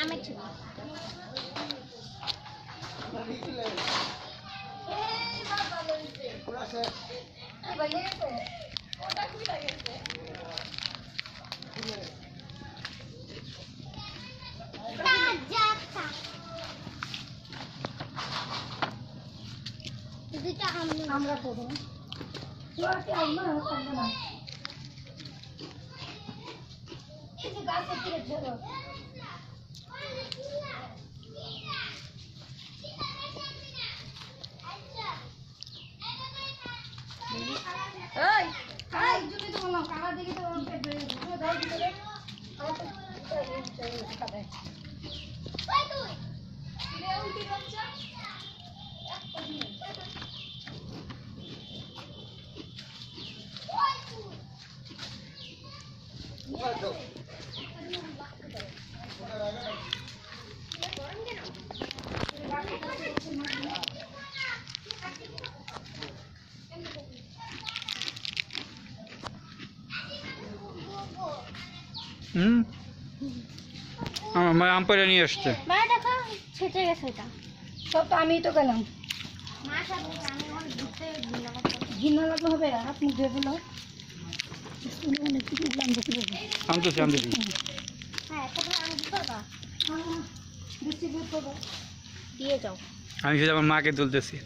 গ্রামের ছিল। আমরা করবো আমার আম পেড়ে নিয়ে আসছে। দেখো ছেঁচে গেছে এটা সব তো আমিই তো গেলাম। ঘৃণা লাগলে হবে, হাত মুখ ধুয়ে ফেলো। আনতেছি আনতেছি। দিয়ে যাও। আমি শুধু আমার মাকে তুলতেছি।